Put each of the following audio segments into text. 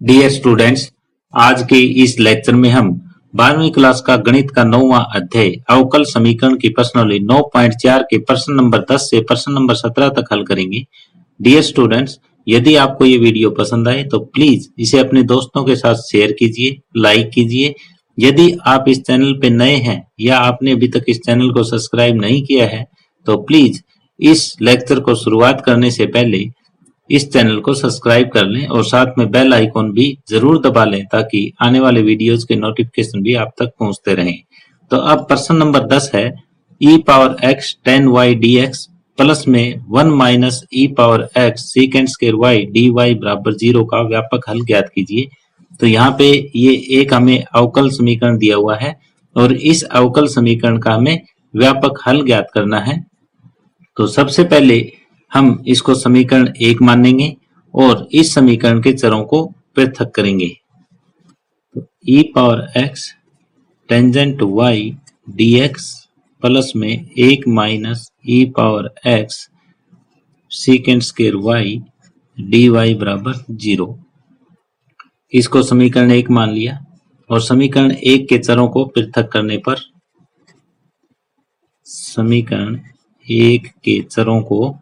Dear students, आज के इस लेक्चर में हम 12वीं क्लास का गणित का 9वां अध्याय अवकल समीकरण की प्रश्नावली 9.4 के प्रश्न नंबर 10 से प्रश्न नंबर 17 तक हल करेंगे। डियर स्टूडेंट्स, यदि आपको ये वीडियो पसंद आए तो प्लीज इसे अपने दोस्तों के साथ शेयर कीजिए, लाइक कीजिए। यदि आप इस चैनल पे नए हैं या आपने अभी तक इस चैनल को सब्सक्राइब नहीं किया है तो प्लीज इस लेक्चर को शुरुआत करने से पहले इस चैनल को सब्सक्राइब कर लें और साथ में बेल आइकॉन भी जरूर दबा लें ताकि आने वाले वीडियोस के नोटिफिकेशन भी आप तक पहुंचते रहें। तो अब प्रश्न नंबर 10 है e power x tan y dx plus में 1 minus e power x second square y dy बराबर 0 का व्यापक हल ज्ञात कीजिए। तो यहाँ पे ये एक हमें अवकल समीकरण दिया हुआ है और इस अवकल समीकरण का हमें व्यापक हल ज्ञात करना है। तो सबसे पहले हम इसको समीकरण 1 मानेंगे और इस समीकरण के चरों को पृथक करेंगे। तो e power x tangent y dx plus में 1 minus e power x second square y dy बराबर 0। इसको समीकरण 1 मान लिया और समीकरण 1 के चरों को पृथक करने पर समीकरण 1 के चरों को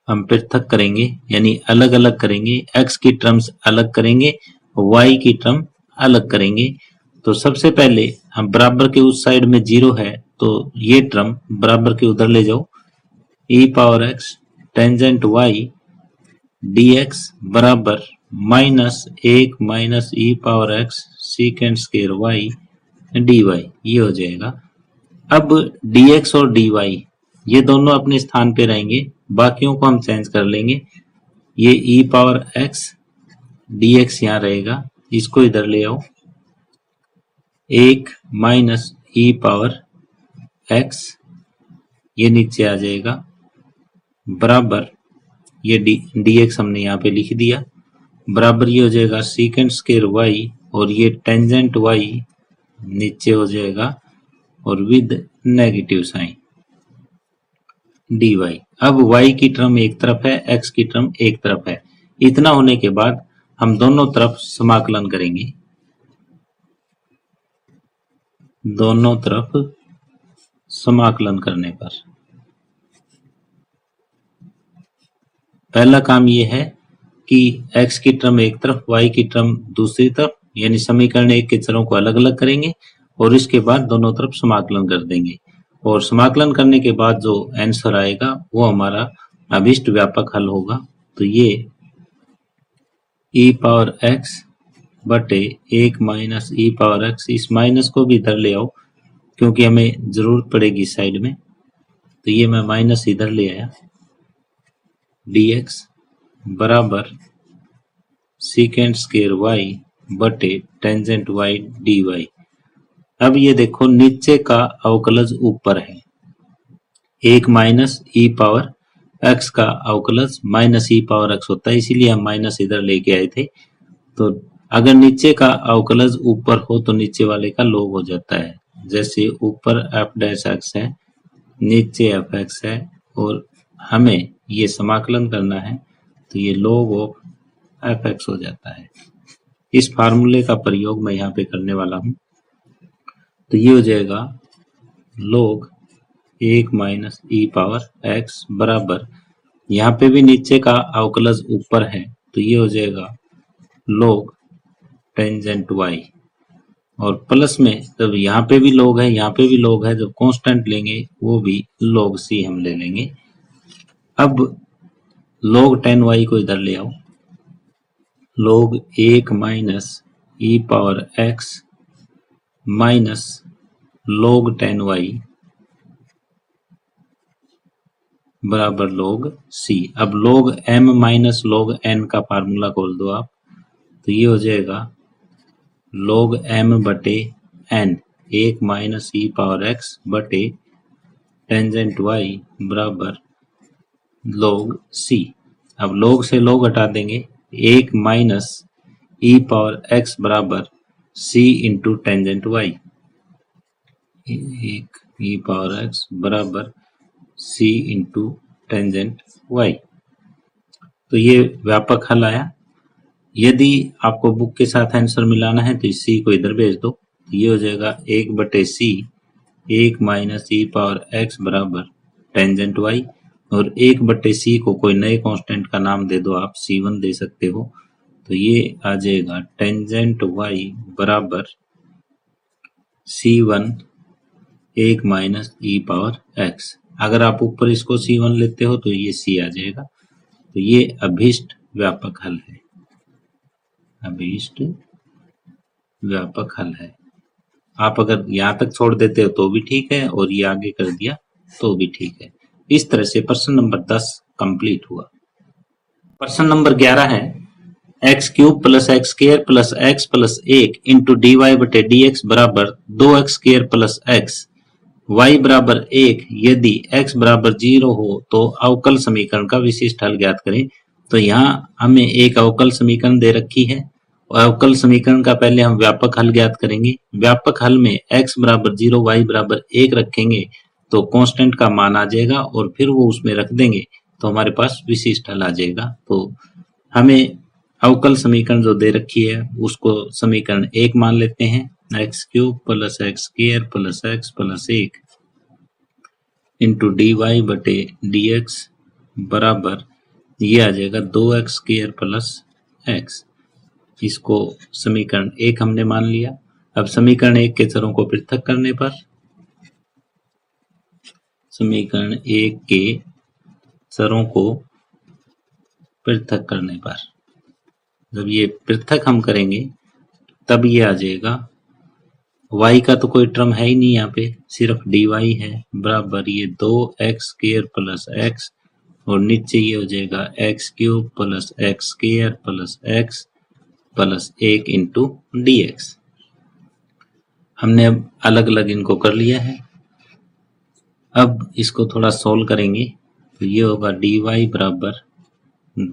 हम पृथक करेंगे यानी अलग अलग करेंगे। x की टर्म्स अलग करेंगे, y की टर्म अलग करेंगे। तो सबसे पहले हम बराबर के उस साइड में 0 है तो ये टर्म बराबर के उधर ले जाओ। e power x tangent y dx बराबर minus 1 minus e power x second square y dy ये हो जाएगा। अब dx और dy ये दोनों अपने स्थान पे रहेंगे, बाकियों को हम चेंज कर लेंगे। ये e पावर x dx यहाँ रहेगा, इसको इधर ले आओ। 1 माइनस e पावर x ये नीचे आ जाएगा बराबर ये dx हमने यहाँ पे लिख दिया बराबर ये हो जाएगा सेकेंड स्क्वायर y और ये टेंजेंट y नीचे हो जाएगा और विद नेगेटिव साइन dy। अब y की टर्म एक तरफ है, x की टर्म एक तरफ है। इतना होने के बाद हम दोनों तरफ समाकलन करेंगे। दोनों तरफ समाकलन करने पर पहला काम ये है कि x की टर्म एक तरफ, y की टर्म दूसरी तरफ, यानी समीकरण 1 के चरों को अलग अलग करेंगे और इसके बाद दोनों तरफ समाकलन कर देंगे और समाकलन करने के बाद जो आंसर आएगा वो हमारा अभिष्ट व्यापक हल होगा। तो ये e पावर x बटे 1 माइनस e पावर x, इस माइनस को भी इधर ले आओ क्योंकि हमें जरूरत पड़ेगी साइड में। तो ये मैं माइनस इधर ले आया dx बराबर सेकेंड स्क्वायर y बटे टेंजेंट y dy। अब ये देखो नीचे का अवकलज ऊपर है, 1 माइनस e पावर x का अवकलज माइनस e पावर x होता है, इसीलिए हम माइनस इधर लेके आए थे। तो अगर नीचे का अवकलज ऊपर हो तो नीचे वाले का लोग हो जाता है। जैसे ऊपर f डैश x है, नीचे fx है और हमें ये समाकलन करना है तो ये log ऑफ fx हो जाता है। इस फार्मूले का प्रयोग मैं यहाँ पे करने वाला हूँ। तो ये हो जाएगा log 1 minus e power x बराबर, यहाँ पे भी नीचे का अवकलज ऊपर है तो ये हो जाएगा log टेंजेंट y और प्लस में जब यहाँ पे भी log है यहाँ पे भी log है, जब कांस्टेंट लेंगे वो भी log c हम ले लेंगे। अब log 10y को इधर ले आओ, log 1 minus e power x minus log 10y बराबर log c। अब log m minus log n का फार्मूला खोल दो आप, तो ये हो जाएगा log m बटे n, 1 minus e power x बटे टेंजेंट y बराबर log c। अब log से log हटा देंगे, 1 माइनस e पावर x बराबर c into tangent y, 1 e power x बराबर c इंटू टेंजेंट y। तो ये व्यापक हल आया यदि आपको बुक के साथ आंसर मिलाना है तो इस सी को इधर भेज दो, तो ये हो जाएगा 1/c 1 माइनस ई पावर एक्स बराबर टेंजेंट वाई, और 1/c को कोई नए कांस्टेंट का नाम दे दो, आप c1 दे सकते हो, तो ये आ जाएगा टेंजेंट वाई बराबर c1 1 माइनस ई पावर एक्स। अगर आप ऊपर इसको c1 लेते हो तो ये c आ जाएगा। तो ये अभीष्ट व्यापक हल है, अभीष्ट व्यापक हल है। आप अगर यहाँ तक छोड़ देते हो तो भी ठीक है, और ये आगे कर दिया तो भी ठीक है। इस तरह से प्रश्न नंबर 10 कंप्लीट हुआ। प्रश्न नंबर 11 है x cube plus x square plus x plus 1 into d y बटे डी एक्स बराबर 2x square plus x y बराबर 1 यदि x बराबर 0 हो तो अवकल समीकरण का विशिष्ट हल ज्ञात करें। तो यहाँ हमें एक अवकल समीकरण दे रखी है, और अवकल समीकरण का पहले हम व्यापक हल ज्ञात करेंगे। व्यापक हल में x बराबर 0 y बराबर 1 रखेंगे तो कांस्टेंट का मान आ जाएगा, और फिर वो उसमें रख देंगे तो हमारे पास विशिष्ट हल आ जाएगा। तो हमें अवकल समीकरण जो दे रखी है उसको समीकरण 1 मान लेते हैं, x cube plus x square plus x plus 1 into d y बटे डी एक्स बराबर ये आ जाएगा 2x स्क्वायर प्लस एक्स। इसको समीकरण 1 हमने मान लिया। अब समीकरण 1 के चरों को पृथक करने पर, समीकरण 1 के चरों को पृथक करने पर, जब ये पृथक हम करेंगे तब ये आ जाएगा, y का तो कोई टर्म है ही नहीं यहाँ पे, सिर्फ dy है, बराबर ये 2x स्क्वायर प्लस x, और नीचे ये हो जाएगा x cube plus x square plus x plus 1 into D x. हमने अब अलग अलग इनको कर लिया है। अब इसको थोड़ा सोल्व करेंगे तो ये होगा डी वाई बराबर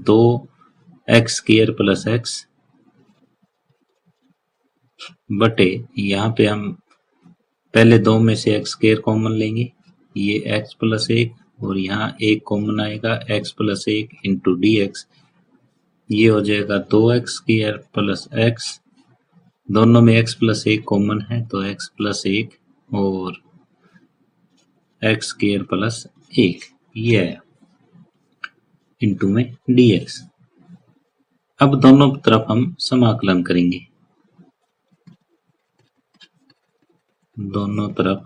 2x स्क्वायर प्लस एक्स बटे, यहाँ पे हम पहले 2 में से x स्क्वायर कॉमन लेंगे, ये x प्लस 1, और यहाँ 1 कॉमन आएगा x plus 1 into D x, ये हो जाएगा 2x स्क्वायर प्लस x, दोनों में x प्लस 1 कॉमन है तो x प्लस 1 और x स्क्वायर प्लस 1 ये आया इंटू में dx। अब दोनों तरफ हम समाकलन करेंगे, दोनों तरफ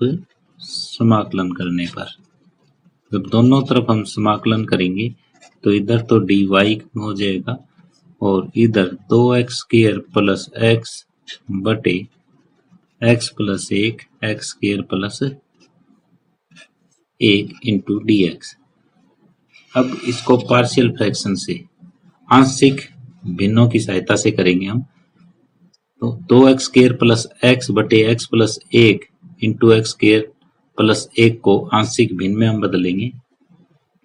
समाकलन करने पर, जब दोनों तरफ हम समाकलन करेंगे तो इधर तो dy हो जाएगा और इधर 2x स्क्वायर प्लस x बटे x plus 1 x square plus 1 into D x. अब इसको पार्शियल फ्रैक्शन से, आंशिक भिन्नों की सहायता से करेंगे हम। तो 2x स्क्वायर प्लस x बटे x plus 1 into x square plus 1 को आंशिक भिन्न में हम बदलेंगे,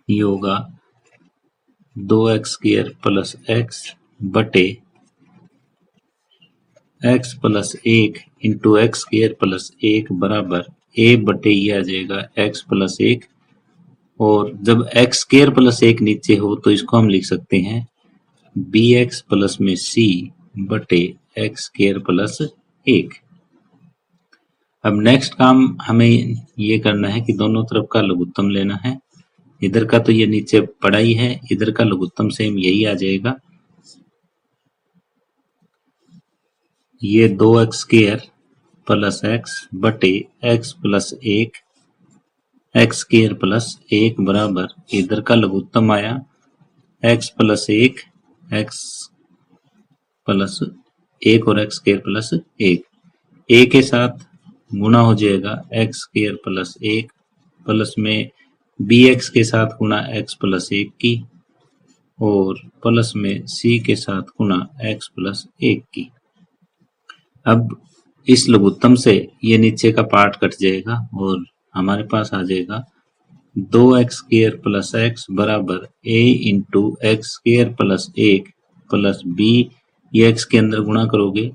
ये होगा 2x स्क्वायर प्लस x बटे x plus 1 into x square plus 1 बराबर a बटे ये आ जाएगा x प्लस 1, और जब x स्क्वायर प्लस 1 नीचे हो तो इसको हम लिख सकते हैं bx प्लस में c बटे एक्स स्क्वायर प्लस 1। अब नेक्स्ट काम हमें ये करना है कि दोनों तरफ का लघुत्तम लेना है। इधर का तो ये नीचे पड़ा ही है, इधर का लघुत्तम सेम यही आ जाएगा, ये 2x स्क्वायर प्लस x बटे x plus 1 x square plus 1 बराबर इधर का लघुत्तम आया x प्लस 1 x प्लस 1 और एक्स स्क्वायर प्लस 1, a के साथ गुणा हो जाएगा एक्स स्क्वायर प्लस 1 प्लस में bx के साथ गुणा x प्लस 1 की, और प्लस में c के साथ गुणा x प्लस 1 की। अब इस लघुत्तम से ये नीचे का पार्ट कट जाएगा और हमारे पास आ जाएगा 2x स्क्वायर प्लस x बराबर a into x square plus 1 plus b, ये x के अंदर गुणा करोगे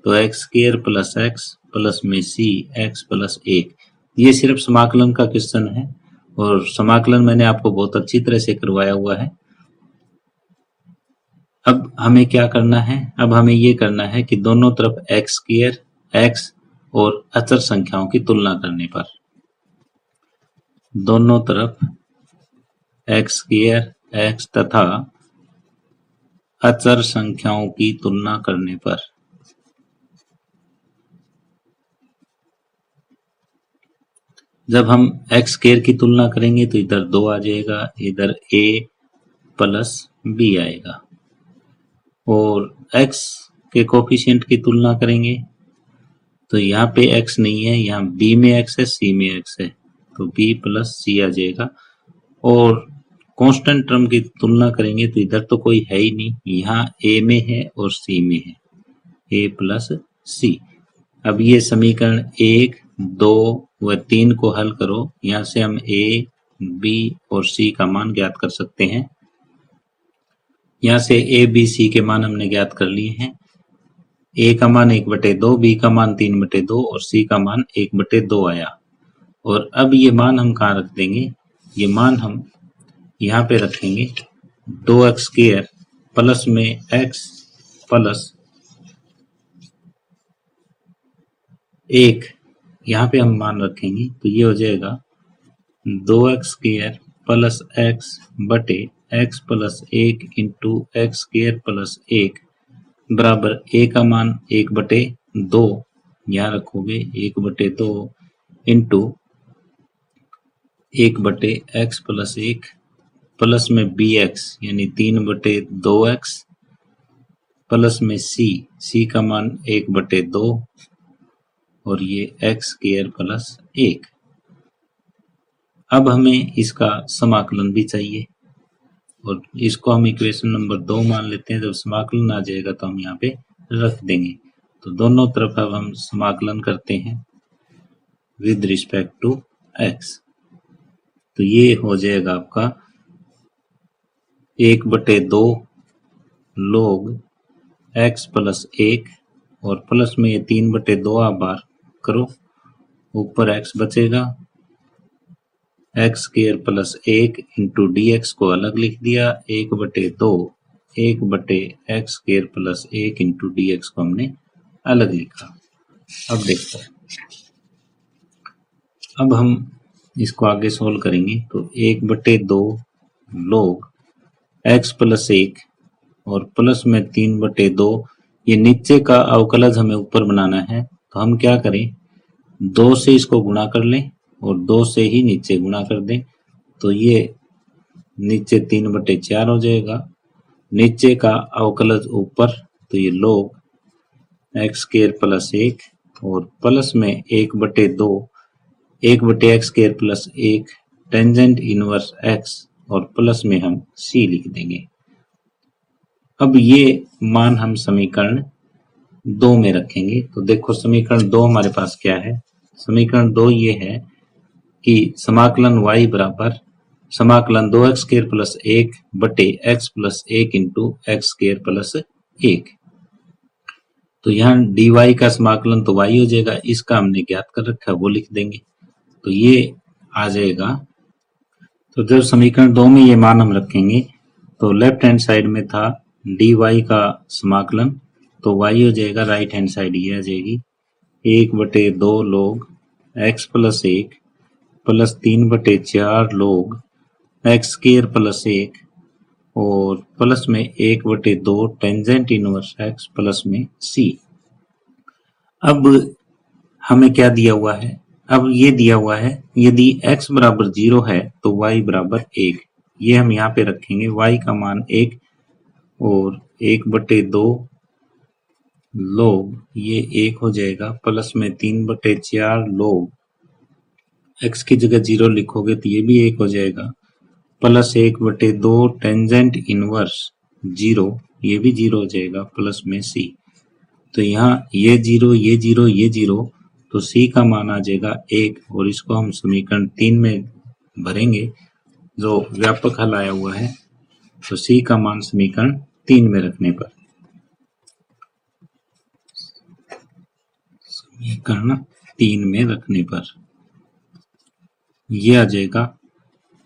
तो x square plus x plus में c x प्लस 1। ये सिर्फ समाकलन का क्वेश्चन है और समाकलन मैंने आपको बहुत अच्छी तरह से करवाया हुआ है। अब हमें क्या करना है, अब हमें ये करना है कि दोनों तरफ एक्स स्क्वायर, एक्स और अचर संख्याओं की तुलना करने पर, दोनों तरफ एक्स स्क्वायर, एक्स तथा अचर संख्याओं की तुलना करने पर जब हम एक्स स्क्वायर की तुलना करेंगे तो इधर 2 आ जाएगा, इधर a प्लस b आएगा, और x के कोफिशिएंट की तुलना करेंगे तो यहाँ पे x नहीं है, यहाँ b में x है, c में x है, तो b प्लस c आ जाएगा। और कांस्टेंट टर्म की तुलना करेंगे तो इधर तो कोई है ही नहीं, यहाँ a में है और c में है, a प्लस c। अब ये समीकरण 1, 2 व 3 को हल करो, यहाँ से हम a, b और c का मान ज्ञात कर सकते हैं। यहाँ से a, b, c के मान हमने ज्ञात कर लिए हैं। a का मान 1/2, b का मान 3/2 और c का मान 1/2 आया। और अब ये मान हम कहाँ रख देंगे, ये मान हम यहाँ पे रखेंगे 2x² प्लस में x प्लस 1, यहाँ पे हम मान रखेंगे तो ये हो जाएगा 2x² प्लस x बटे x plus 1 into x² plus 1 बराबर a का मान 1/2, यहाँ रखोगे 1/2 इंटू 1/x प्लस 1 प्लस में bx यानी 3/2x प्लस में c का मान 1/2 और ये x² प्लस 1। अब हमें इसका समाकलन भी चाहिए और इसको हम इक्वेशन नंबर 2 मान लेते हैं। जब समाकलन आ जाएगा तो हम यहाँ पे रख देंगे। तो दोनों तरफ अब हम समाकलन करते हैं विद रिस्पेक्ट टू x। तो ये हो जाएगा आपका 1/2 log x प्लस 1 और प्लस में ये 3/2 आप बार करो, ऊपर x बचेगा, x² प्लस 1 इंटू dx को अलग लिख दिया, 1/2 1/x² प्लस 1 इंटू dx को हमने अलग लिखा। अब देखो, अब हम इसको आगे सोल्व करेंगे तो 1/2 log x प्लस 1 और प्लस में 3/2, ये नीचे का अवकलज हमें ऊपर बनाना है तो हम क्या करें, 2 से इसको गुणा कर लें और 2 से ही नीचे गुणा कर दें, तो ये नीचे 3/4 हो जाएगा, नीचे का अवकलज ऊपर, तो ये log x² प्लस 1 और प्लस में 1/2 1/x² plus 1 tangent inverse x और प्लस में हम c लिख देंगे। अब ये मान हम समीकरण 2 में रखेंगे। तो देखो समीकरण 2 हमारे पास क्या है, समीकरण 2 ये है कि समाकलन y बराबर समाकलन 2x² प्लस 1 बटे x plus 1 into x² plus 1। तो यहाँ dy का समाकलन तो y हो जाएगा, इसका हमने ज्ञात कर रखा है वो लिख देंगे, तो ये आ जाएगा। तो जब समीकरण 2 में ये मान हम रखेंगे तो लेफ्ट हैंड साइड में था dy का समाकलन, तो y हो जाएगा, राइट हैंड साइड ये आ जाएगी 1/2 log x plus 1 plus 3/4 log x² plus 1 और प्लस में 1/2 टेंजेंट इनवर्स x प्लस में c। अब हमें क्या दिया हुआ है, अब ये दिया हुआ है यदि x बराबर 0 है तो y बराबर 1, ये हम यहाँ पे रखेंगे, y का मान 1 और 1/2 log ये 1 हो जाएगा, प्लस में 3/4 log x की जगह 0 लिखोगे तो ये भी 1 हो जाएगा, प्लस 1/2 टेंजेंट इनवर्स 0, ये भी 0 हो जाएगा, प्लस में c। तो यहाँ ये 0 ये 0 ये 0, तो c का मान आ जाएगा 1 और इसको हम समीकरण 3 में भरेंगे जो व्यापक हल आया हुआ है। तो c का मान समीकरण 3 में रखने पर, समीकरण 3 में रखने पर ये आ जाएगा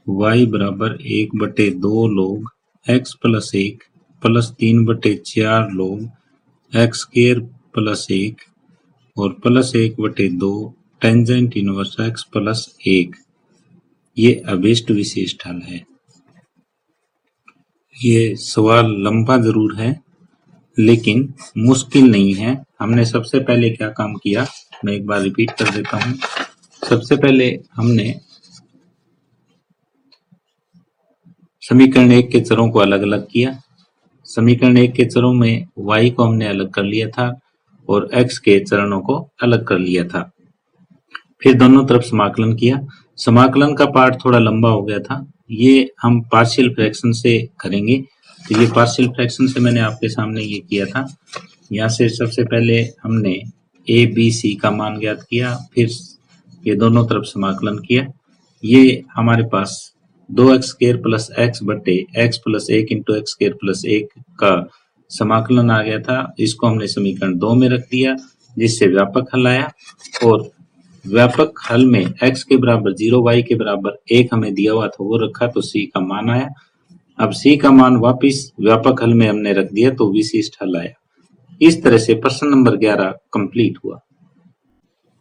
y बराबर 1/2 log x plus 1 plus 3/4 log x square plus 1 और plus 1/2 tangent inverse x plus 1। ये अभीष्ट विशिष्ट हल है। ये सवाल लंबा जरूर है लेकिन मुश्किल नहीं है। हमने सबसे पहले क्या काम किया, मैं एक बार रिपीट कर देता हूँ। सबसे पहले हमने समीकरण 1 के चरों को अलग अलग किया। समीकरण 1 के चरों में y को हमने अलग कर लिया था और x के चरणों को अलग कर लिया था। फिर दोनों तरफ समाकलन किया। समाकलन का पार्ट थोड़ा लंबा हो गया था, ये हम पार्शियल फ्रैक्शन से करेंगे। तो ये पार्शियल फ्रैक्शन से मैंने आपके सामने ये किया था। यहाँ से सबसे पहले हमने a b c का मान ज्ञात किया, फिर ये दोनों तरफ समाकलन किया। ये हमारे पास 2x स्क्वायर प्लस x बटे x plus 1 into x square plus 1 का समाकलन आ गया था। इसको हमने समीकरण 2 में रख दिया, जिससे व्यापक हल आया। और व्यापक हल में x के बराबर 0, y के बराबर 1 हमें दिया हुआ था, वो रखा तो c का मान आया। अब c का मान वापिस व्यापक हल में हमने रख दिया तो विशिष्ट हल आया। इस तरह से प्रश्न नंबर 11 कंप्लीट हुआ।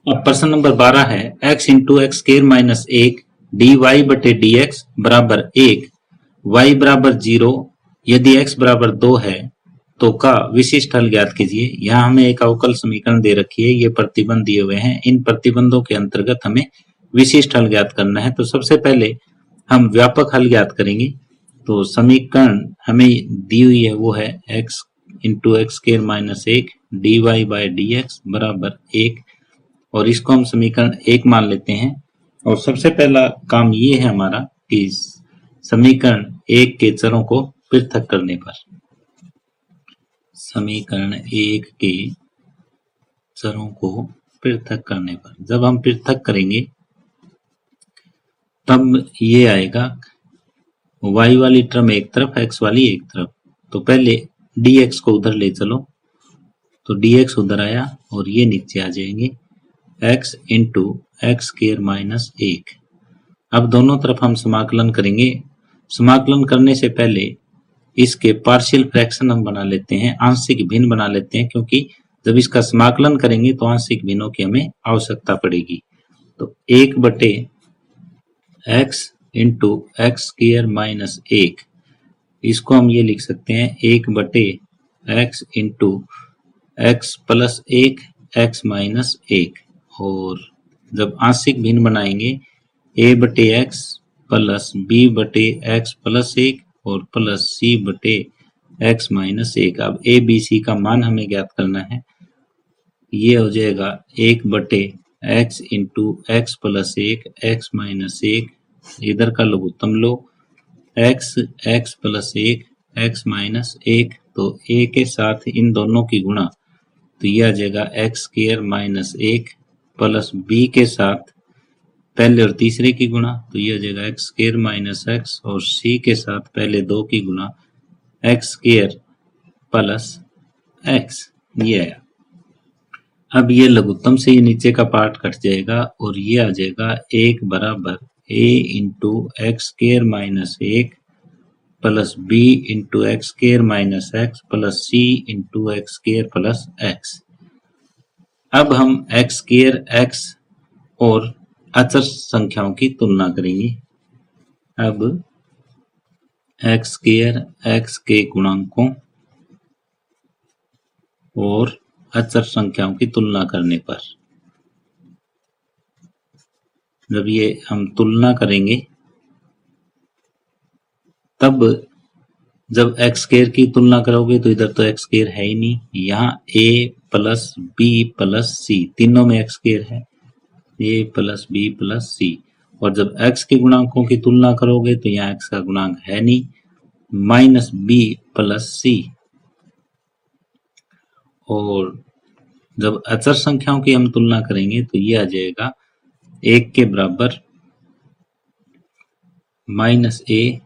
अब प्रश्न नंबर 12 है x into x square minus 1 dy बटे dx बराबर 1, y बराबर 0 यदि x बराबर 2 है तो का विशिष्ट हल ज्ञात कीजिए। यहाँ हमें एक अवकल समीकरण दे रखी है, ये प्रतिबंध दिए हुए हैं। इन प्रतिबंधों के अंतर्गत हमें विशिष्ट हल ज्ञात करना है। तो सबसे पहले हम व्यापक हल ज्ञात करेंगे। तो समीकरण हमें दी हुई है वो है x into x square minus 1 dy by dx बराबर 1, और इसको हम समीकरण 1 मान लेते हैं। और सबसे पहला काम ये है हमारा कि समीकरण 1 के चरों को पृथक करने पर, समीकरण 1 के चरों को पृथक करने पर जब हम पृथक करेंगे तब ये आएगा y वाली टर्म एक तरफ, x वाली एक तरफ। तो पहले dx को उधर ले चलो, तो dx उधर आया और ये नीचे आ जाएंगे x into x square minus 1। अब दोनों तरफ हम समाकलन करेंगे। समाकलन करने से पहले इसके पार्शियल फ्रैक्शन हम बना लेते हैं, आंशिक भिन्न बना लेते हैं, क्योंकि जब इसका समाकलन करेंगे तो आंशिक भिन्नों की हमें आवश्यकता पड़ेगी। तो 1 बटे x into x square minus 1, इसको हम ये लिख सकते हैं 1 बटे x into x plus 1 x minus 1। और जब आंशिक भिन्न बनाएंगे a बटे x प्लस b बटे x प्लस 1 और प्लस c बटे x माइनस 1। अब a b c का मान हमें ज्ञात करना है। ये हो जाएगा 1 बटे x into x plus 1 x minus 1, इधर का लघुत्तम लो x प्लस 1 x माइनस 1, तो a के साथ इन दोनों की गुणा, तो यह आ जाएगा x square minus 1 plus b के साथ पहले और तीसरे की गुणा, तो यह हो जाएगा एक्स स्क्वायर माइनस एक्स, और c के साथ पहले 2 की गुणा एक्स स्क्वायर प्लस एक्स। ये आया। अब ये लघुत्तम से ये नीचे का पार्ट कट जाएगा और ये आ जाएगा 1 बराबर a into x square minus 1 plus b into x square minus x plus c into x square plus x. अब हम एक्स स्क्वायर एक्स और अचर संख्याओं की तुलना करेंगे। अब एक्स स्क्वायर एक्स के गुणांकों और अचर संख्याओं की तुलना करने पर, जब ये हम तुलना करेंगे तब जब एक्स स्क्वायर की तुलना करोगे तो इधर तो एक्स स्क्वायर है ही नहीं, यहाँ a प्लस बी प्लस सी, तीनों में एक्स स्क्वायर है, a प्लस बी प्लस सी। और जब x के गुणांकों की तुलना करोगे तो यहाँ x का गुणांक है नहीं, माइनस बी प्लस सी। और जब अचर संख्याओं की हम तुलना करेंगे तो ये आ जाएगा 1 के बराबर माइनस a,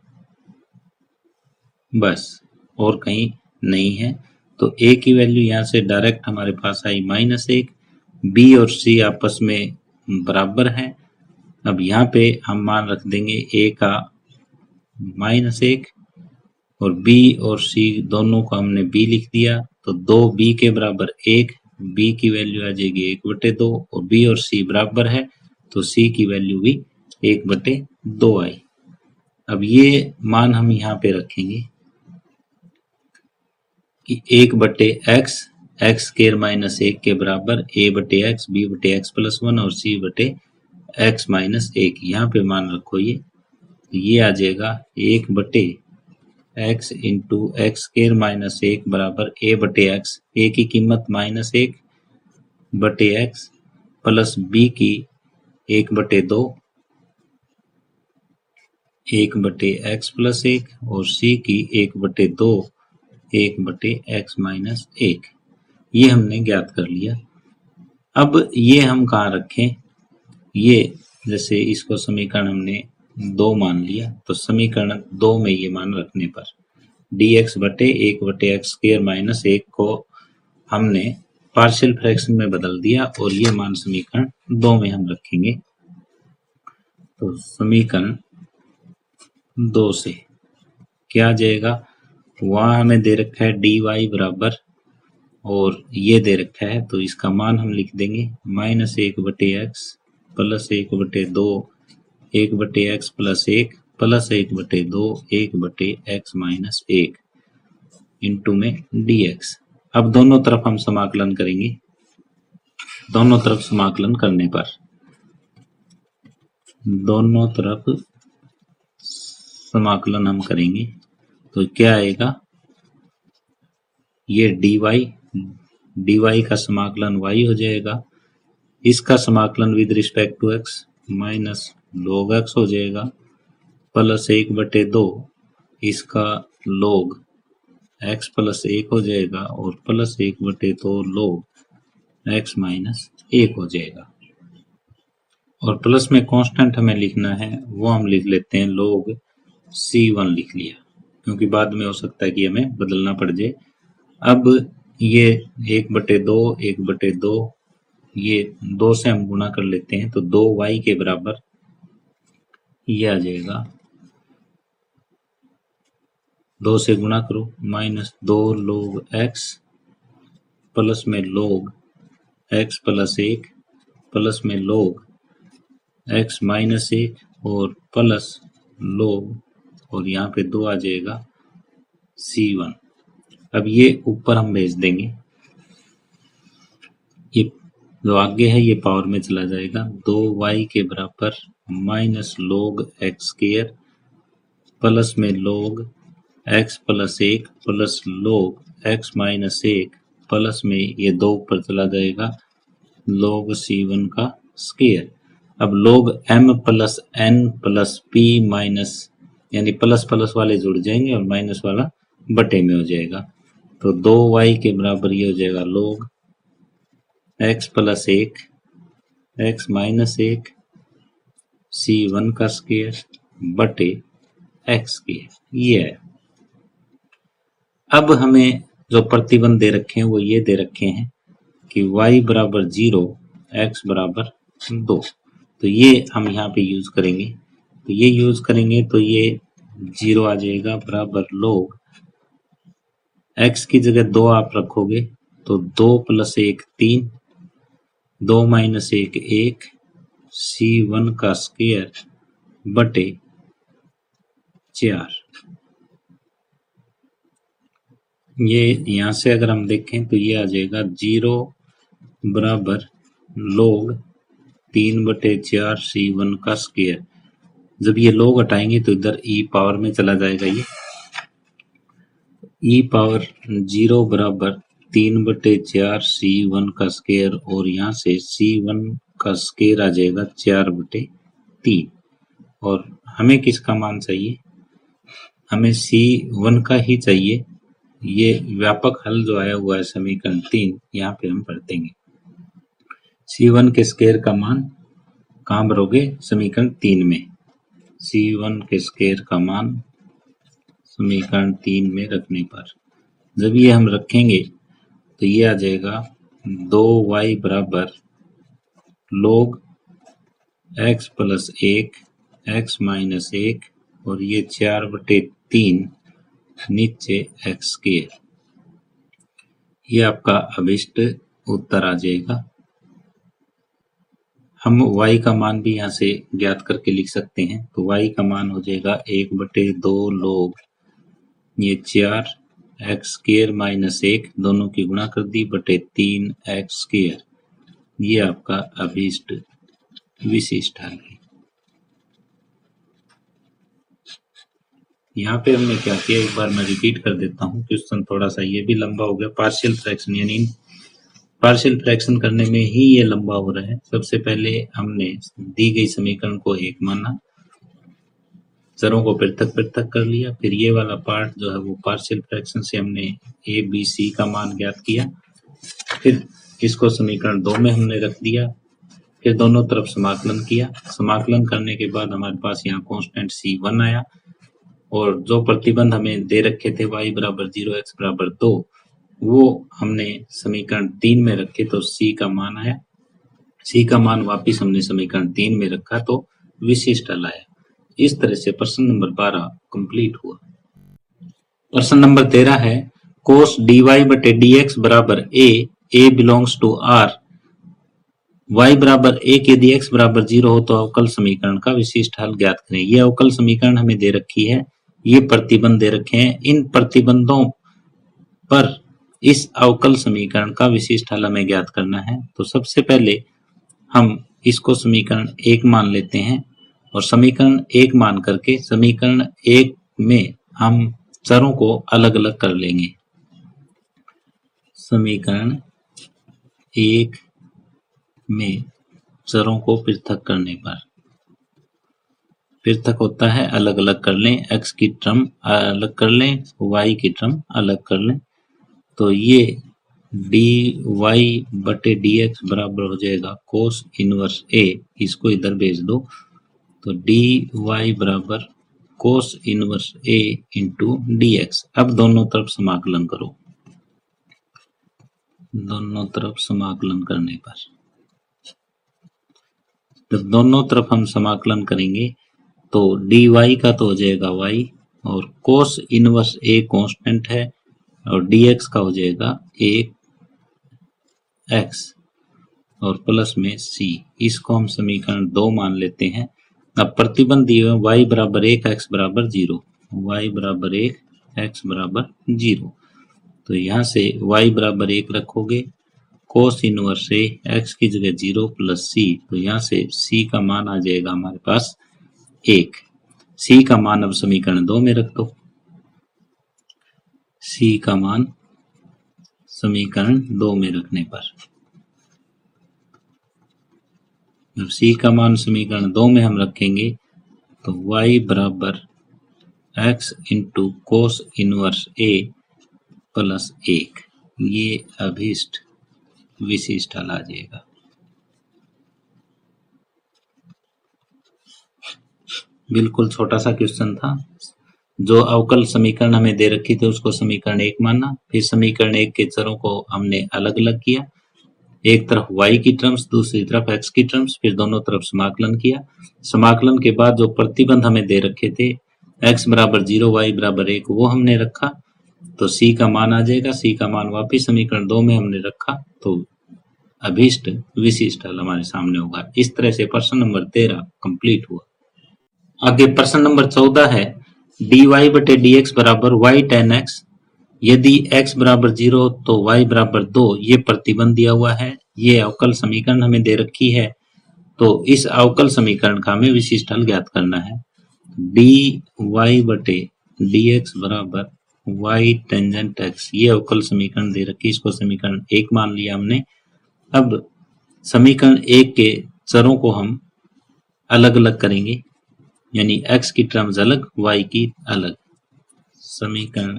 बस और कहीं नहीं है। तो a की वैल्यू यहाँ से डायरेक्ट हमारे पास आई -1, b और c आपस में बराबर है। अब यहाँ पे हम मान रख देंगे a का -1 और बी और सी दोनों को हमने बी लिख दिया, तो 2b के बराबर 1, बी की वैल्यू आ जाएगी 1/2 और बी और सी बराबर है तो सी की वैल्यू भी 1/2 आई। अब ये मान हम यहाँ पे रखेंगे कि 1/x एक्स स्केयर माइनस 1 के बराबर a/x b/x+1 और c/x-1 यहाँ पे मान रखो ये आ जाएगा 1/x into x square minus 1 बराबर a/x, a की कीमत -1/x प्लस b की 1/2 1/x+1 और c की 1/2 1/x-1 ये हमने ज्ञात कर लिया। अब ये हम कहाँ रखें, ये जैसे इसको समीकरण हमने 2 मान लिया तो समीकरण 2 में ये मान रखने पर dx/1/x² - 1 को हमने पार्शियल फ्रैक्शन में बदल दिया और ये मान समीकरण 2 में हम रखेंगे। तो समीकरण 2 से क्या आ जाएगा, वहां हमें दे रखा है dy बराबर और ये दे रखा है तो इसका मान हम लिख देंगे -1/x plus 1/2 1/x+1 plus 1/2 1/x-1 into में dx। अब दोनों तरफ हम समाकलन करेंगे, दोनों तरफ समाकलन करने पर दोनों तरफ समाकलन हम करेंगे तो क्या आएगा, ये dy का समाकलन y हो जाएगा, इसका समाकलन with respect to x minus log x हो जाएगा प्लस 1/2 इसका log x+1 हो जाएगा और प्लस 1/2 log x-1 हो जाएगा। और प्लस में कांस्टेंट हमें लिखना है वो हम लिख लेते हैं log c1 लिख लिया, क्योंकि बाद में हो सकता है कि हमें बदलना पड़ जाए। अब ये 1/2 1/2 ये 2 से हम गुणा कर लेते हैं तो 2y के बराबर ये आ जाएगा, 2 से गुणा करो -2 log x प्लस में log x+1 प्लस में log x-1 और प्लस log और यहाँ पे 2 आ जाएगा c1। अब ये ऊपर हम भेज देंगे, ये जो आगे है ये पावर में चला जाएगा, 2y के बराबर माइनस log x² प्लस में log x+1 plus log x-1 plus में ये 2 ऊपर चला जाएगा log c1 का स्क्वायर। अब log m plus n plus p minus यानी प्लस प्लस वाले जुड़ जाएंगे और माइनस वाला बटे में हो जाएगा, तो 2y के बराबर ये हो जाएगा log x+1 x-1 c1 का स्क्वायर बटे x स्क्वायर ये है। अब हमें जो प्रतिबंध दे रखे हैं वो ये दे रखे हैं कि y बराबर 0 x बराबर 2, तो ये हम यहाँ पे यूज करेंगे, तो ये यूज करेंगे तो ये 0 आ जाएगा बराबर log x की जगह 2 आप रखोगे तो 2 + 1 3 2 - 1 1 c1 का स्क्वायर बटे 4। ये यहाँ से अगर हम देखें तो ये आ जाएगा 0 बराबर log 3/4 c1 का स्क्वायर। जब ये log हटाएंगे तो इधर e पावर में चला जाएगा, ये e पावर 0 बराबर 3/4 c1 का स्क्वायर और यहाँ से c1 का स्क्वायर आ जाएगा 4/3 और हमें किसका मान चाहिए, हमें c1 का ही चाहिए। ये व्यापक हल जो आया हुआ है समीकरण 3 यहाँ पे हम भर देंगे। c1 के स्क्वायर का मान कहाँ भरोगे, समीकरण 3 में, c1 के स्क्वायर का मान समीकरण 3 में रखने पर जब ये हम रखेंगे तो ये आ जाएगा 2y बराबर log x+1 x-1 और ये 4/3 नीचे एक्स स्क्वायर। ये आपका अभिष्ट उत्तर आ जाएगा। हम y का मान भी यहाँ से ज्ञात करके लिख सकते हैं। तो y का मान हो जाएगा 1/2 log ये 4 एक्स स्क्वायर माइनस 1 दोनों की गुणा कर दी बटे 3 एक्स स्क्वायर। ये आपका अभीष्ट विशिष्ट हल है। यहाँ पे हमने क्या किया, एक बार मैं रिपीट कर देता हूँ। क्वेश्चन थोड़ा सा ये भी लंबा हो गया। पार्शियल फ्रैक्शन यानी पार्शियल फ्रैक्शन करने में ही ये लंबा हो रहा है। सबसे पहले हमने दी गई समीकरण को एक माना, चरों को पृथक पृथक कर लिया। फिर ये वाला पार्ट जो है वो पार्शियल फ्रैक्शन से हमने ए बी सी का मान ज्ञात किया। फिर इसको समीकरण 2 में हमने रख दिया। फिर दोनों तरफ समाकलन किया। समाकलन करने के बाद हमारे पास यहाँ कांस्टेंट C1 आया और जो प्रतिबंध हमें दे रखे थे y बराबर 0 x बराबर 2 वो हमने समीकरण 3 में रखे तो C का मान आया। C का मान वापिस हमने समीकरण 3 में रखा तो विशिष्ट हल आया। इस तरह से प्रश्न नंबर 12 कंप्लीट हुआ। प्रश्न नंबर 13 है cos dy बटे dx बराबर a belongs to r, y बराबर 1 यदि x बराबर 0 हो तो अवकल समीकरण का विशिष्ट हल ज्ञात करें। ये अवकल समीकरण हमें दे रखी है, ये प्रतिबंध दे रखे हैं। इन प्रतिबंधों पर इस अवकल समीकरण का विशिष्ट हल हमें ज्ञात करना है। तो सबसे पहले हम इसको समीकरण 1 मान लेते हैं और समीकरण 1 मान करके समीकरण 1 में हम चरों को अलग अलग कर लेंगे। समीकरण 1 में चरों को पृथक करने पर, पृथक होता है अलग अलग कर लें, x की टर्म अलग कर लें, y की टर्म अलग कर लें। तो ये dy बटे dx बराबर हो जाएगा cos इनवर्स a, इसको इधर भेज दो। तो dy बराबर cos inverse a into dx। अब दोनों तरफ समाकलन करो। दोनों तरफ समाकलन करने पर जब दोनों तरफ हम समाकलन करेंगे तो dy का तो हो जाएगा y और cos इनवर्स a कांस्टेंट है और dx का हो जाएगा 1x और प्लस में c। इसको हम समीकरण 2 मान लेते हैं। अब प्रतिबंध दिए हुए y बराबर 1 x बराबर 0, y बराबर 1 x बराबर 0। तो यहाँ से y बराबर 1 रखोगे, cos इनवर्स a x की जगह 0 प्लस c। तो यहाँ से c का मान आ जाएगा हमारे पास 1। c का मान अब समीकरण 2 में रख दो। c का मान समीकरण 2 में रखने पर, जब c का मान समीकरण 2 में हम रखेंगे तो y बराबर x into cos inverse a plus 1, ये अभीष्ट विशिष्ट हल आ जाएगा। बिल्कुल छोटा सा क्वेश्चन था। जो अवकल समीकरण हमें दे रखी थी उसको समीकरण 1 माना, फिर समीकरण 1 के चरों को हमने अलग अलग किया, एक तरफ y की टर्म्स दूसरी तरफ x की टर्म्स, फिर दोनों तरफ समाकलन किया। समाकलन के बाद जो प्रतिबंध हमें दे रखे थे x बराबर 0 y बराबर 1 वो हमने रखा तो c का मान आ जाएगा। c का मान वापिस समीकरण 2 में हमने रखा तो अभीष्ट विशिष्ट हल हमारे सामने होगा। इस तरह से प्रश्न नंबर 13 कंप्लीट हुआ। आगे प्रश्न नंबर 14 है dy बटे dx बराबर y tan x, यदि x बराबर 0 तो y बराबर 2, ये प्रतिबंध दिया हुआ है। ये अवकल समीकरण हमें दे रखी है तो इस अवकल समीकरण का हमें विशिष्ट हल ज्ञात करना है। dy बटे dx बराबर y टेंजेंट x, ये अवकल समीकरण दे रखी, इसको समीकरण 1 मान लिया हमने। अब समीकरण 1 के चरों को हम अलग अलग करेंगे, यानी x की टर्म्स अलग y की अलग। समीकरण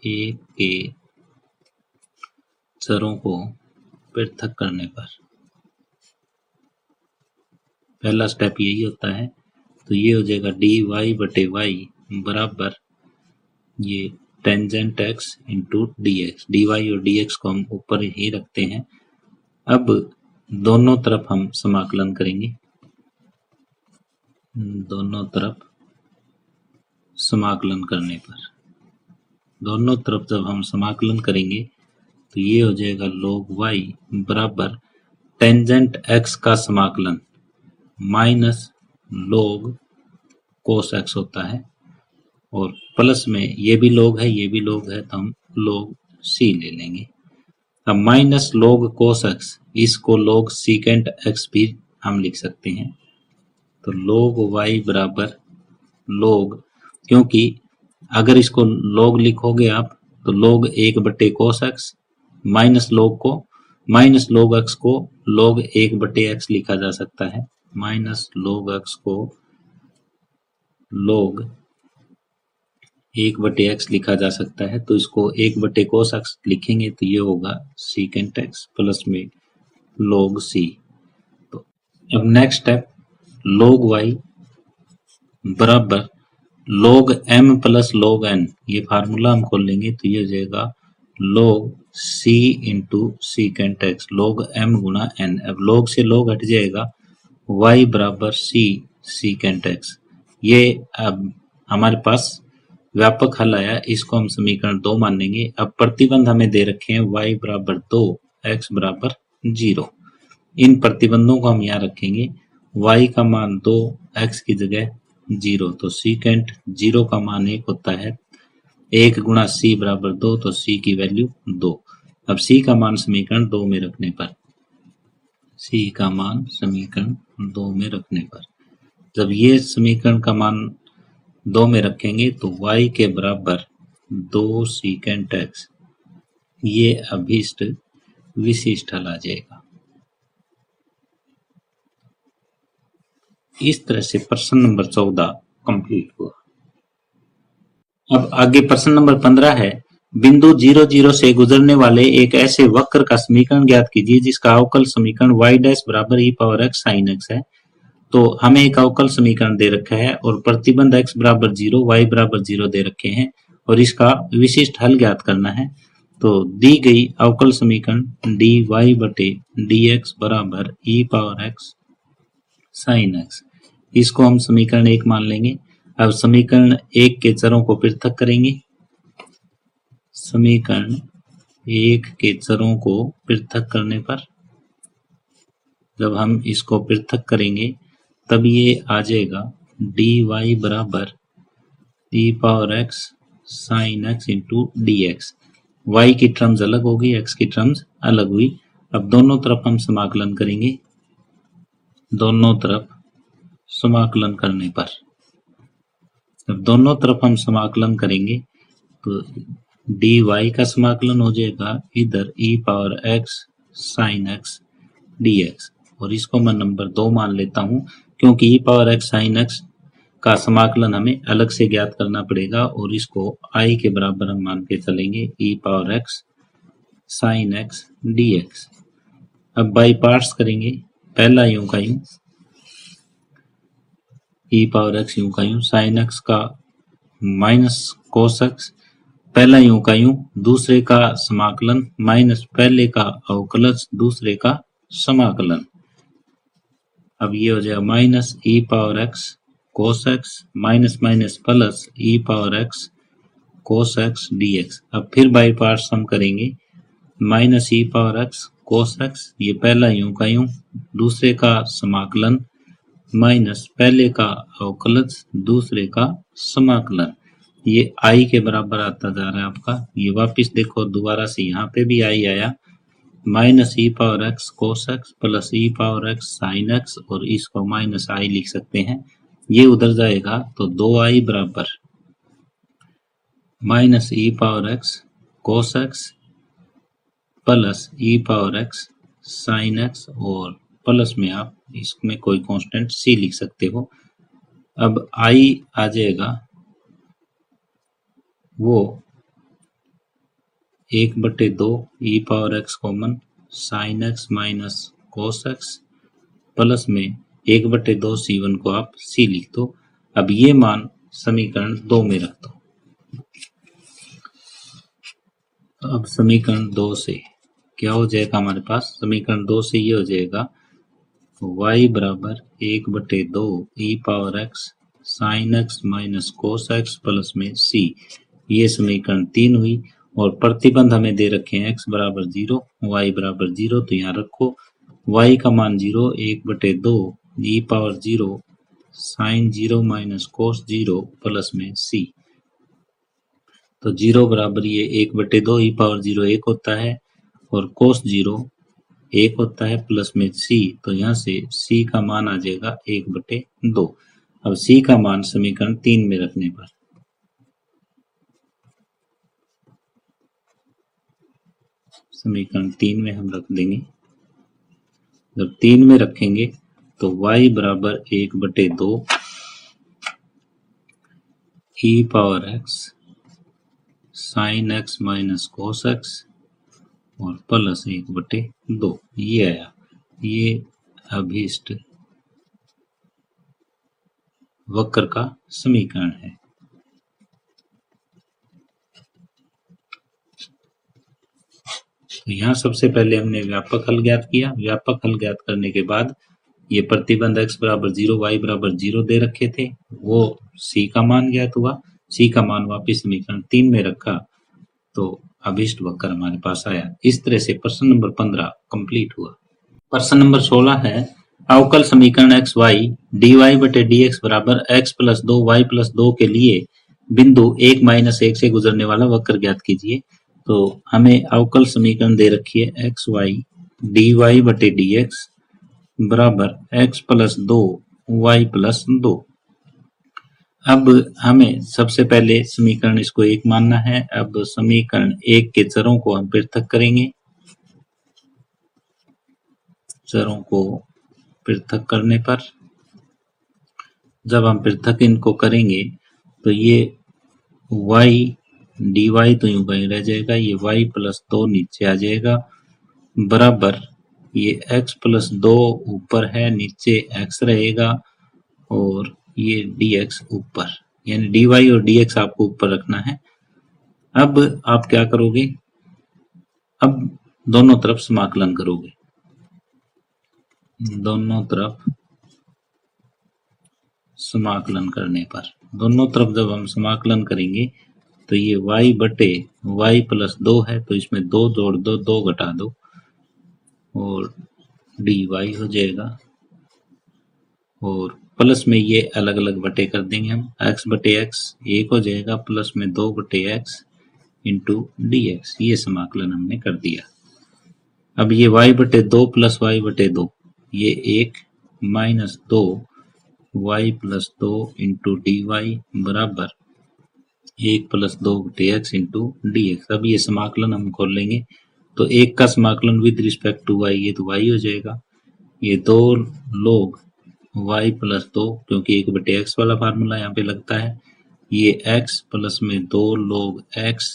1 के चरों को पृथक करने पर पहला स्टेप यही होता है। तो ये हो जाएगा dy बटे y बराबर ये tangent x into dx। dy और dx को हम ऊपर ही रखते हैं। अब दोनों तरफ हम समाकलन करेंगे। दोनों तरफ समाकलन करने पर दोनों तरफ जब हम समाकलन करेंगे तो ये हो जाएगा log y बराबर टेंजेंट x का समाकलन माइनस log cos x होता है, और प्लस में ये भी log है ये भी log है तो हम log c ले लेंगे। अब माइनस log cos x, इसको log secant x भी हम लिख सकते हैं। तो log y बराबर log, क्योंकि अगर इसको log लिखोगे आप तो log 1/cos x minus log x को log 1/x लिखा जा सकता है, माइनस log x को log 1/x लिखा जा सकता है। तो इसको 1/cos x लिखेंगे तो ये होगा secant x प्लस में log c। तो अब नेक्स्ट स्टेप log y बराबर log m plus log n, ये फार्मूला हम खोल लेंगे तो ये हो जाएगा log c into secant x log m गुणा n। अब log से log हट जाएगा, y बराबर c secant x। ये अब हमारे पास व्यापक हल आया, इसको हम समीकरण 2 मान लेंगे। अब प्रतिबंध हमें दे रखे हैं y बराबर 2 x बराबर 0। इन प्रतिबंधों को हम यहाँ रखेंगे, y का मान 2 x की जगह 0, तो secant 0 का मान 1 होता है, 1 गुणा c बराबर 2, तो c की वैल्यू 2। अब c का मान समीकरण 2 में रखने पर, c का मान समीकरण 2 में रखने पर, जब ये समीकरण का मान 2 में रखेंगे तो y के बराबर 2 secant x, ये अभीष्ट विशिष्ट हल आ जाएगा। इस तरह से प्रश्न नंबर 14 कंप्लीट हुआ। अब आगे प्रश्न नंबर 15 है, बिंदु 0 0 से गुजरने वाले एक ऐसे वक्र का समीकरण ज्ञात कीजिए जिसका अवकल समीकरण y डैश बराबर e power x sin x है। तो हमें एक अवकल समीकरण दे रखा है और प्रतिबंध x बराबर 0 y बराबर 0 दे रखे हैं और इसका विशिष्ट हल ज्ञात करना है। तो दी गई अवकल समीकरण dy बटे dx बराबर e power x sin x, इसको हम समीकरण 1 मान लेंगे। अब समीकरण 1 के चरों को पृथक करेंगे, समीकरण 1 के चरों को पृथक करने पर जब हम इसको पृथक करेंगे तब ये आ जाएगा dy बराबर e power x sin x into dx। y की टर्म्स अलग होगी, x की टर्म्स अलग हुई। अब दोनों तरफ हम समाकलन करेंगे, दोनों तरफ समाकलन करने पर, जब दोनों तरफ हम समाकलन करेंगे तो dy का समाकलन हो जाएगा इधर e power x sin x dx, और इसको मैं नंबर 2 मान लेता हूं क्योंकि e power x sin x का समाकलन हमें अलग से ज्ञात करना पड़ेगा और इसको i के बराबर हम मान के चलेंगे e power x sin x dx। अब बाई पार्ट्स करेंगे, पहला यूं का यूं e पावर x यूं का यूं sin x का माइनस cos x, पहला यूं का यूं, दूसरे का समाकलन माइनस पहले का अवकलज दूसरे का समाकलन। अब ये हो जाएगा minus e power x cos x minus minus plus e power x cos x dx। अब फिर बाई पार्ट्स हम करेंगे, minus e power x cos x, ये पहला यूं का यूं, दूसरे का समाकलन माइनस पहले का अवकलज दूसरे का समाकलन, ये i के बराबर आता जा रहा है आपका। ये वापस देखो दोबारा से यहाँ पे भी i आया, minus e power x cos x plus e power x sin x, और इसको माइनस i लिख सकते हैं, ये उधर जाएगा तो 2i बराबर minus e power x cos x plus e power x sin x, और प्लस में आप इसमें कोई कांस्टेंट c लिख सकते हो। अब i आ जाएगा वो 1/2 e power x common sin x minus cos x plus में 1/2 c1 को आप c लिख दो। अब ये मान समीकरण 2 में रख दो। अब समीकरण 2 से क्या हो जाएगा हमारे पास, समीकरण 2 से ये हो जाएगा y बराबर 1/2 e power x sin x minus cos x plus में c, ये समीकरण 3 हुई। और प्रतिबंध हमें दे रखे हैं x बराबर 0, y बराबर 0, तो यहाँ रखो y का मान 0, 1/2 e power 0 sine 0 minus cos 0 plus में c। तो 0 बराबर ये 1/2 e पावर 0 1 होता है और कोस 0 1 होता है प्लस में c। तो यहाँ से c का मान आ जाएगा 1/2। अब c का मान समीकरण 3 में रखने पर समीकरण 3 में हम रख देंगे। जब 3 में रखेंगे तो y बराबर 1/2 e power x sine x minus cos x और प्लस 1/2 ये आया। ये अभीष्ट वक्र का समीकरण है। तो यहाँ सबसे पहले हमने व्यापक हल ज्ञात किया। व्यापक हल ज्ञात करने के बाद ये प्रतिबंध x बराबर 0, y बराबर 0 दे रखे थे, वो c का मान ज्ञात हुआ। c का मान वापिस समीकरण 3 में रखा तो अभीष्ट वक्र हमारे पास आया। इस तरह से प्रश्न नंबर 15 कंप्लीट हुआ। प्रश्न नंबर 16 है अवकल समीकरण एक्स वाई डी वाई बटे डी एक्स बराबर x प्लस 2 वाई प्लस 2 के लिए बिंदु 1-1 से गुजरने वाला वक्र ज्ञात कीजिए। तो हमें अवकल समीकरण दे रखी है एक्स वाई डी वाई बटे डी एक्स बराबर x प्लस 2 वाई प्लस 2। अब हमें सबसे पहले समीकरण इसको एक मानना है। अब समीकरण एक के चरों को हम पृथक करेंगे। चरों को पृथक करने पर जब हम पृथक इनको करेंगे तो ये y dy तो यूं कहीं रह जाएगा, ये y प्लस 2 नीचे आ जाएगा बराबर ये x प्लस 2 ऊपर है, नीचे x रहेगा और ये dx ऊपर, यानी dy और dx आपको ऊपर रखना है। अब आप क्या करोगे, अब दोनों तरफ समाकलन करोगे। दोनों तरफ समाकलन करने पर दोनों तरफ जब हम समाकलन करेंगे तो ये y बटे y प्लस 2 है, तो इसमें 2 जोड़ दो, 2 घटा दो और dy हो जाएगा। और प्लस में ये अलग अलग बटे कर देंगे हम, x बटे x 1 हो जाएगा प्लस में 2 बटे x इंटू dx। ये समाकलन हमने कर दिया। अब ये y बटे 2 प्लस y बटे 2 ये 1 minus 2 y plus 2 into d y बराबर 1 प्लस 2 बटे x इंटू डी एक्स। अब ये समाकलन हम खोल लेंगे तो एक का समाकलन विद रिस्पेक्ट टू y, ये तो y हो जाएगा। ये 2 लोग y प्लस 2, क्योंकि 1/x वाला फार्मूला यहाँ पे लगता है, ये x प्लस में 2 लोग x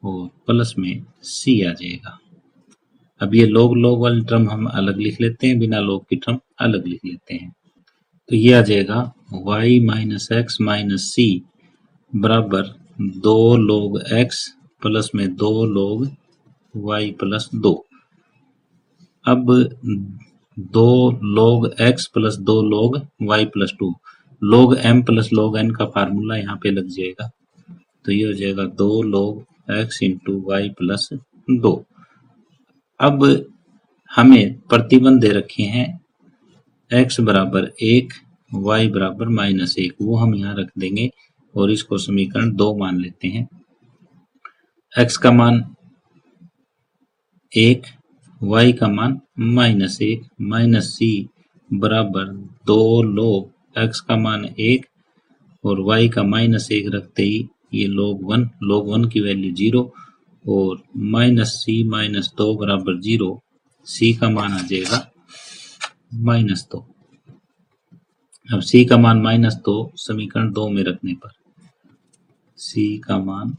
और प्लस में c आ जाएगा। अब ये लोग वाली टर्म हम अलग लिख लेते हैं, बिना लोग की टर्म अलग लिख लेते हैं। तो ये आ जाएगा y माइनस एक्स माइनस सी बराबर 2 लोग x प्लस में 2 लोग y प्लस 2। अब 2 लोग x प्लस 2 लोग y प्लस 2, लोग m प्लस लोग n का फार्मूला यहाँ पे लग जाएगा। तो ये हो जाएगा 2 लोग x इंटू वाई प्लस 2। अब हमें प्रतिबंध दे रखे हैं x बराबर 1 y बराबर -1, वो हम यहाँ रख देंगे और इसको समीकरण 2 मान लेते हैं। x का मान 1, y का मान -1 माइनस c बराबर 2 लोग x का मान 1 और y का -1 रखते ही ये log 1 की वैल्यू 0 और -c -2 बराबर 0, c का मान आ जाएगा -2। अब c का मान -2 समीकरण 2 में रखने पर, c का मान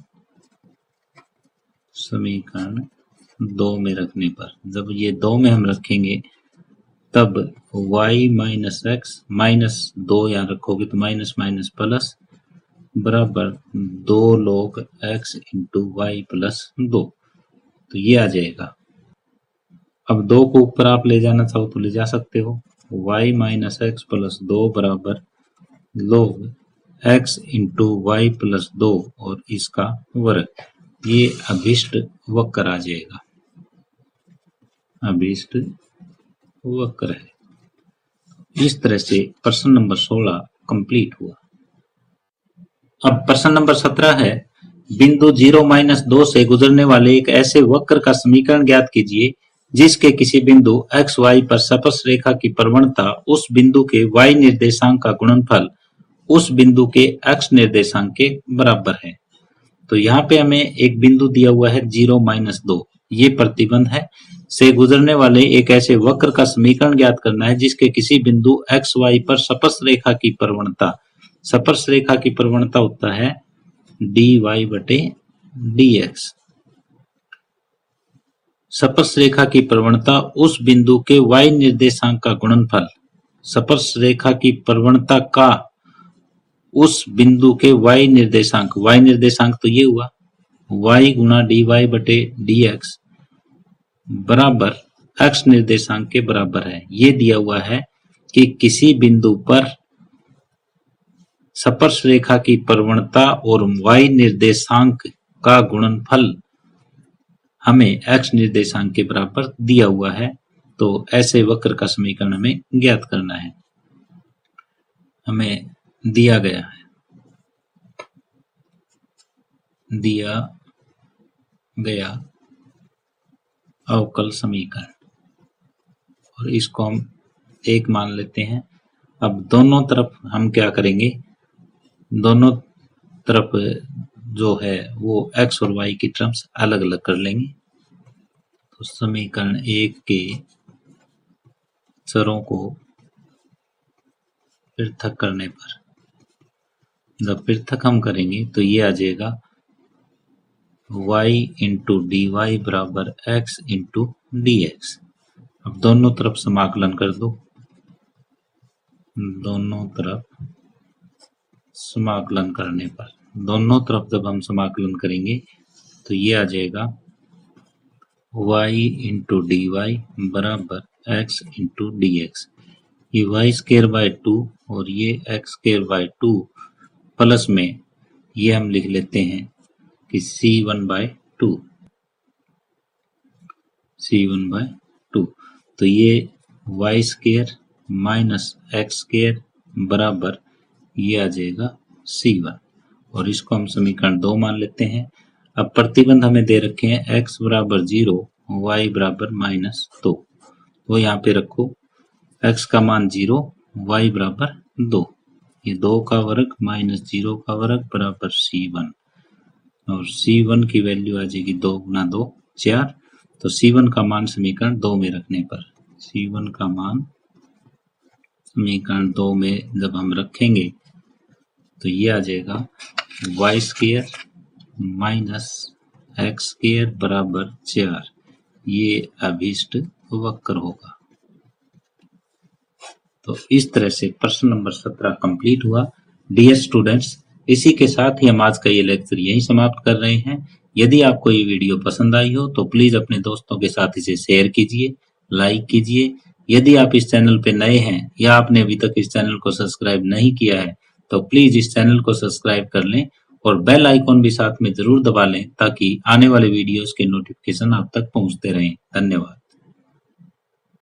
समीकरण 2 में रखने पर जब ये 2 में हम रखेंगे तब y माइनस एक्स -2 यहाँ रखोगे तो माइनस माइनस प्लस बराबर 2 लोग x इंटू वाई प्लस 2। तो ये आ जाएगा। अब 2 को ऊपर आप ले जाना चाहो तो ले जा सकते हो। y माइनस एक्स प्लस 2 बराबर लोग x इंटू वाई प्लस 2 और इसका वर्ग, ये अभिष्ट वक्र आ जाएगा, अभिष्ट वक्र है। इस तरह से प्रश्न नंबर 16 कंप्लीट हुआ। अब प्रश्न नंबर 17 है, बिंदु 0-2 से गुजरने वाले एक ऐसे वक्र का समीकरण ज्ञात कीजिए जिसके किसी बिंदु x y पर स्पर्श रेखा की प्रवणता उस बिंदु के y निर्देशांक का गुणनफल उस बिंदु के x निर्देशांक के बराबर है। तो यहाँ पे हमें एक बिंदु दिया हुआ है 0-2, ये प्रतिबंध है, से गुजरने वाले एक ऐसे वक्र का समीकरण ज्ञात करना है जिसके किसी बिंदु x y पर स्पर्श रेखा की प्रवणता, स्पर्श रेखा की प्रवणता होता है dy/dx। स्पर्श रेखा की प्रवणता उस बिंदु के y निर्देशांक का गुणनफल, स्पर्श रेखा की प्रवणता का उस बिंदु के y निर्देशांक तो ये हुआ y गुणा dy/dx बराबर x निर्देशांक के बराबर है। ये दिया हुआ है कि किसी बिंदु पर स्पर्श रेखा की प्रवणता और y निर्देशांक का गुणनफल हमें x निर्देशांक के बराबर दिया हुआ है। तो ऐसे वक्र का समीकरण हमें ज्ञात करना है, हमें दिया गया अवकल समीकरण, और इसको हम 1 मान लेते हैं। अब दोनों तरफ हम क्या करेंगे, दोनों तरफ जो है वो x और y की टर्म्स अलग अलग कर लेंगे। तो समीकरण 1 के चरों को पृथक करने पर, जब पृथक हम करेंगे तो ये आ जाएगा y इंटू डी वाई बराबर x इंटू डी एक्स। अब दोनों तरफ समाकलन कर दो, दोनों तरफ समाकलन करने पर, दोनों तरफ जब हम समाकलन करेंगे तो ये आ जाएगा y इंटू डी वाई बराबर x इंटू डी एक्स। ये y² 2 और ये x² 2 प्लस में ये हम लिख लेते हैं कि c1/2, तो ये y² माइनस x² बराबर ये आ जाएगा c1, और इसको हम समीकरण 2 मान लेते हैं। अब प्रतिबंध हमें दे रखे हैं x बराबर 0, y बराबर -2, तो यहाँ पे रखो x का मान 0, y बराबर 2, ये 2 का वर्ग माइनस 0 का वर्ग बराबर c1, और c1 की वैल्यू आ जाएगी 2 गुना 2 4। तो c1 का मान समीकरण 2 में रखने पर, c1 का मान समीकरण 2 में जब हम रखेंगे तो ये आ जाएगा y² माइनस x² बराबर 4, ये अभीष्ट वक्र होगा। तो इस तरह से प्रश्न नंबर 17 कंप्लीट हुआ। डियर स्टूडेंट्स, इसी के साथ ही हम आज का ये लेक्चर यहीं समाप्त कर रहे हैं। यदि आपको ये वीडियो पसंद आई हो तो प्लीज अपने दोस्तों के साथ इसे शेयर कीजिए, लाइक कीजिए। यदि आप इस चैनल पे नए हैं या आपने अभी तक इस चैनल को सब्सक्राइब नहीं किया है तो प्लीज इस चैनल को सब्सक्राइब कर लें और बेल आइकॉन भी साथ में जरूर दबा लें ताकि आने वाले वीडियोस के नोटिफिकेशन आप तक पहुंचते रहें। धन्यवाद।